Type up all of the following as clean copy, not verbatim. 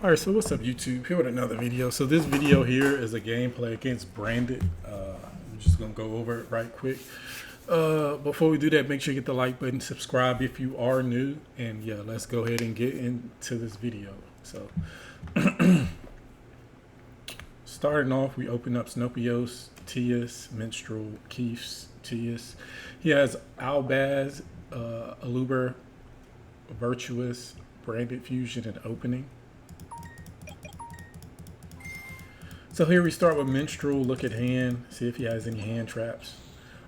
Alright, so what's up YouTube? Here with another video. So this video here is a gameplay against Branded. I'm just going to go over it right quick. Before we do that, make sure you hit the like button, subscribe if you are new, and yeah, let's go ahead and get into this video. So, starting off, we open up Snopios, Tias, Minstrel, Keefs, Tias. He has Albaz, Aluber, Virtuous, Branded Fusion, and Opening. So here we start with Minstrel, look at hand, see if he has any hand traps.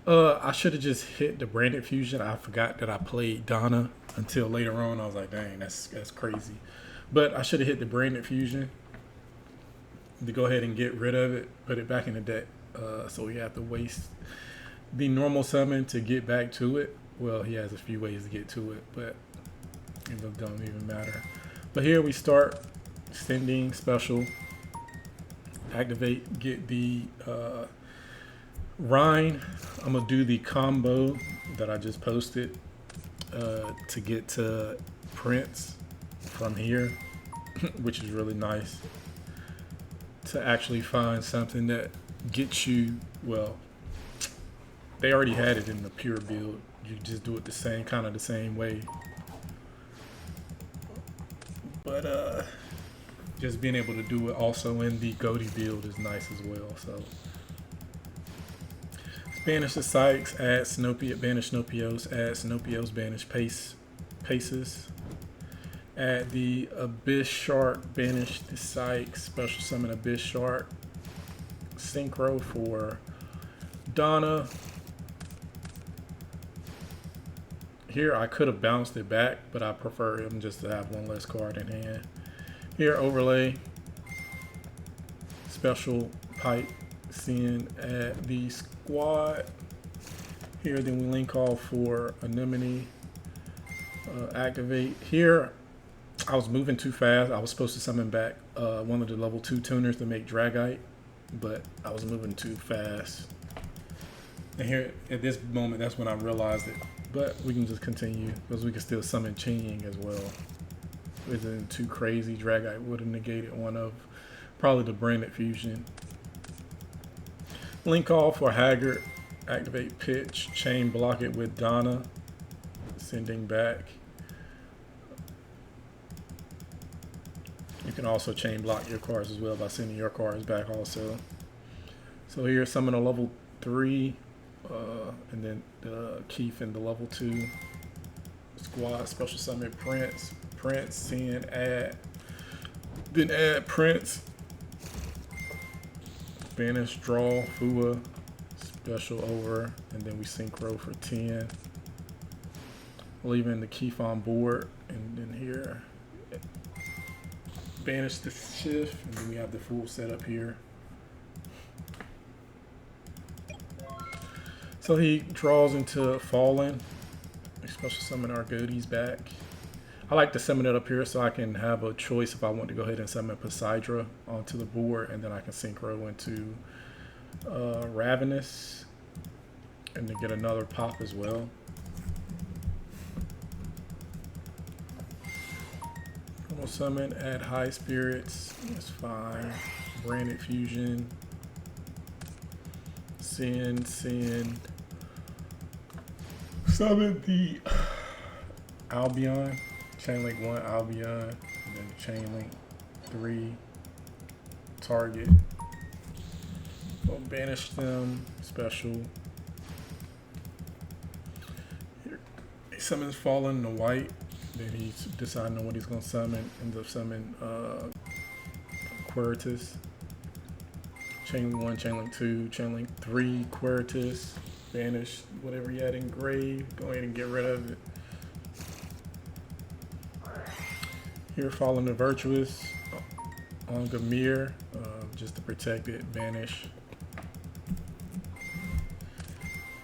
I should have just hit the Branded Fusion. I forgot that I played Donna until later on. I was like, dang, that's crazy. But I should have hit the Branded Fusion to go ahead and get rid of it, put it back in the deck. So we have to waste the normal summon to get back to it. Well, he has a few ways to get to it, but it don't even matter. But here we start sending special. Activate, get the Rhine. I'm gonna do the combo that I just posted to get to Prince from here, which is really nice to actually find something that gets you, well, they already had it in the pure build, you just do it the same, kind of the same way, but just being able to do it also in the Ghoti build is nice as well. So banish the Sykes, add Snopia, banish Snopios, add Snopios, banish Paces, add the Abyss Shark, banish the Sykes, special summon Abyss Shark, synchro for Donna. Here I could have bounced it back, but I prefer him just to have one less card in hand. Here, overlay, special pipe, send at the squad. Here, then we link off for Anemone, activate. Here, I was moving too fast. I was supposed to summon back one of the level 2 tuners to make Dragite, but I was moving too fast. And here, at this moment, that's when I realized it. But we can just continue, because we can still summon Ching as well. Isn't too crazy. Dragite would have negated one of probably the Branded Fusion. Link off for Haggard, activate pitch, chain block it with Donna, sending back. You can also chain block your cards as well by sending your cards back also. So here, summon a level 3, and then Keith in the level 2 squad, special summon Prince. Prince, send, add, then add Prince, banish, draw, Fua, special over, and then we synchro for 10. Leaving the Keith on board, and then here, banish the shift, and then we have the full setup here. So he draws into Fallen, special summon our Ghoti's back. I like to summon it up here so I can have a choice if I want to go ahead and summon Poseidra onto the board, and then I can synchro into Ravenous and then get another pop as well. Normal summon, add High Spirits, that's fine. Branded Fusion, send, summon the Albion. Chain link 1 Albion, and then chain link 3 target. We'll banish them, special. Here, he summons Fallen to white, then he's deciding on what he's going to summon. Ends up summoning Quiritus. Chain link 1, chain link 2, chain link 3 Quiritus. Banish whatever he had engraved, go ahead and get rid of it. Here, Fallen the Virtuous on Gamir, just to protect it, vanish.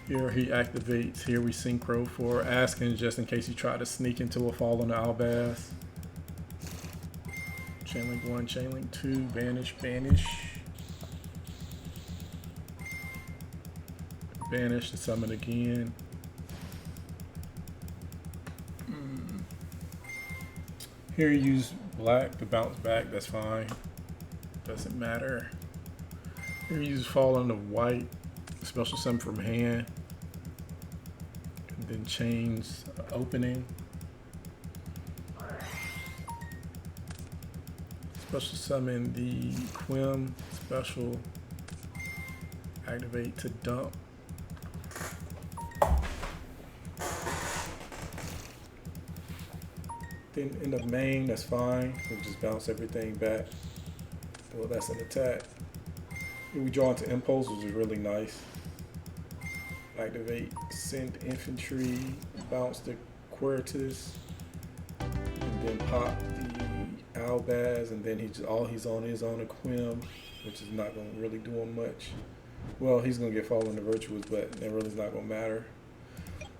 Here he activates, here we synchro for Askin, just in case he tried to sneak into a Fallen Albaz. Chain link 1, chain link 2, banish. Banish to summon again. Here you use black to bounce back, that's fine. Doesn't matter. Here you use fall into white, special summon from hand, and then change opening. Special summon the Quim, special activate to dump. Then in the main, that's fine. We'll just bounce everything back. Well, that's an attack. Here we draw into impulse, which is really nice. Activate, send infantry, bounce the Quertus, and then pop the Albaz, and then all he's on is on a Quim, which is not going to really do him much. Well, he's going to get fallen to Virtuous, but that really is not going to matter.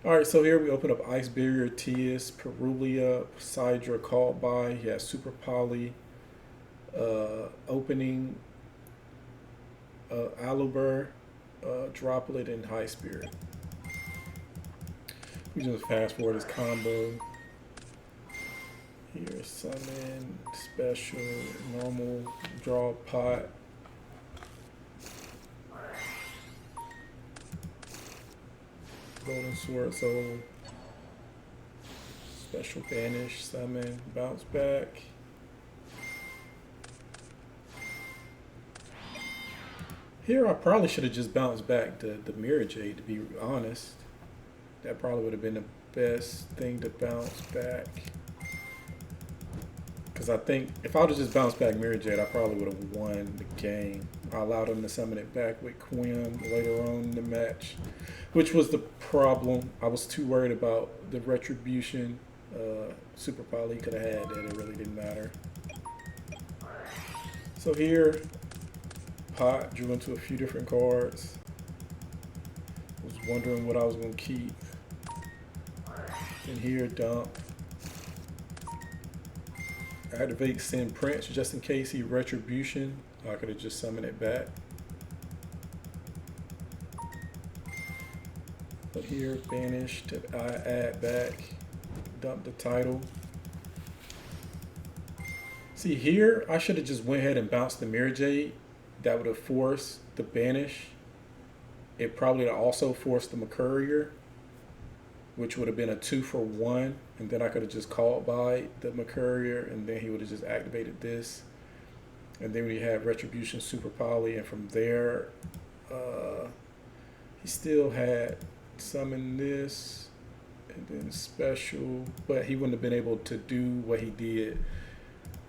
Alright, so here we open up Ice Barrier, Tias, Perulia, Sidra, called by. He has Super Poly, opening, Aluber, Droplet, and High Spirit. We just fast forward his combo. Here, summon, special, normal, draw pot. Golden Sword Soul, special banish, summon, bounce back. Here I probably should have just bounced back the Mirror Jade, to be honest. That probably would have been the best thing to bounce back. Because I think if I would have just bounced back Mirror Jade, I probably would have won the game. I allowed him to summon it back with Quim later on in the match, which was the problem. I was too worried about the retribution Super Poly could have had that it really didn't matter. So here, pot drew into a few different cards. Was wondering what I was going to keep. And here, dump. Activate, send Prince just in case he retribution. I could have just summoned it back. But here, banish to add back, dump the title. See here, I should have just went ahead and bounced the Mirror Jade. That would have forced the banish. It probably would have also forced the Mercourier, which would have been a 2-for-1. And then I could have just called by the Mercourier, and then he would have just activated this. And then we had Retribution Super Poly, and from there, he still had summoned this, and then special, but he wouldn't have been able to do what he did,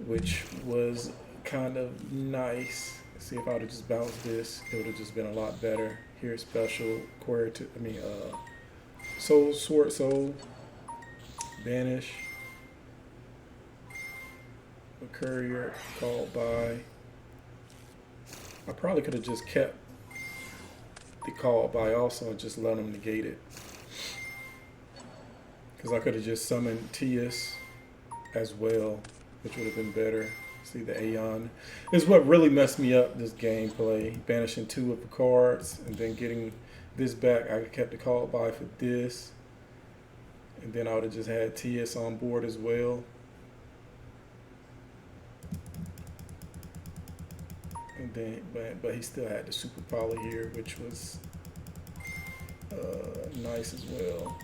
which was kind of nice. See, if I would have just bounced this, it would have just been a lot better. Here's special, Soul, Sword Soul, banish, Mercourier, called by. I probably could have just kept the called by also and just let him negate it. Because I could have just summoned Tias as well, which would have been better. See, the Aeon is what really messed me up this gameplay. Banishing 2 of the cards and then getting this back. I kept the called by for this. And then I would have just had Tias on board as well. And then, but he still had the Super Poly here, which was nice as well.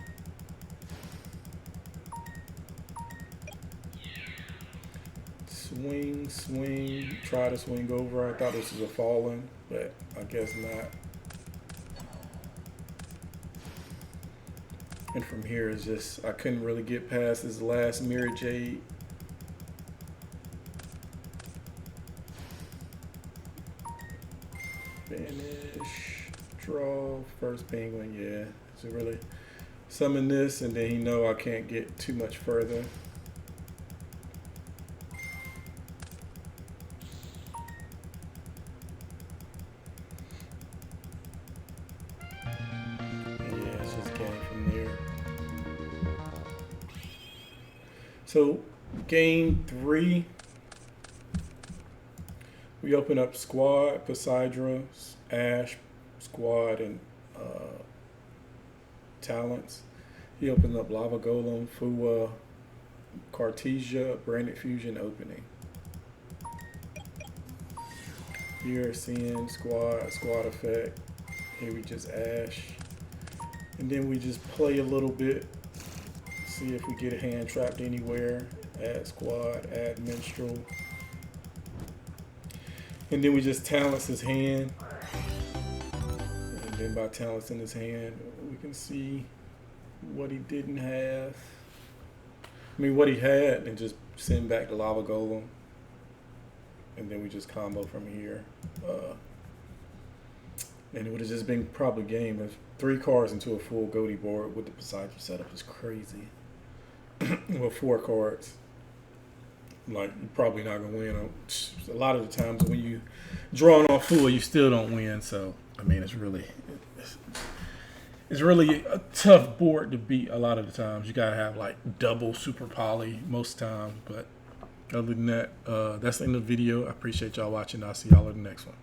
Swing, try to swing over. I thought this was a fallen, but I guess not. And from here is just, I couldn't really get past this last Mirror Jade. Banish, draw, first penguin, yeah. So really summon this, and then he know I can't get too much further. So game 3, we open up squad, Poseidra, Ash, squad, and talents. He opened up Lava Golem, Fua, Cartesia Branded Fusion opening. Here, Sin, squad effect. Here we just Ash. And then we just play a little bit. See if we get a hand trapped anywhere. Add squad, add minstrel. And then we just talents his hand. And then by talents in his hand, we can see what he didn't have. I mean, what he had, and just send back the Lava Golem. And then we just combo from here. And it would have just been probably game. If 3 cards into a full Ghoti board with the Poseidon setup is crazy. Well, 4 cards. Like, you're probably not going to win. A lot of the times when you draw on full, you still don't win. So, I mean, it's really a tough board to beat a lot of the times. You got to have, like, double super poly most times. But other than that, that's the end of the video. I appreciate y'all watching. I'll see y'all in the next one.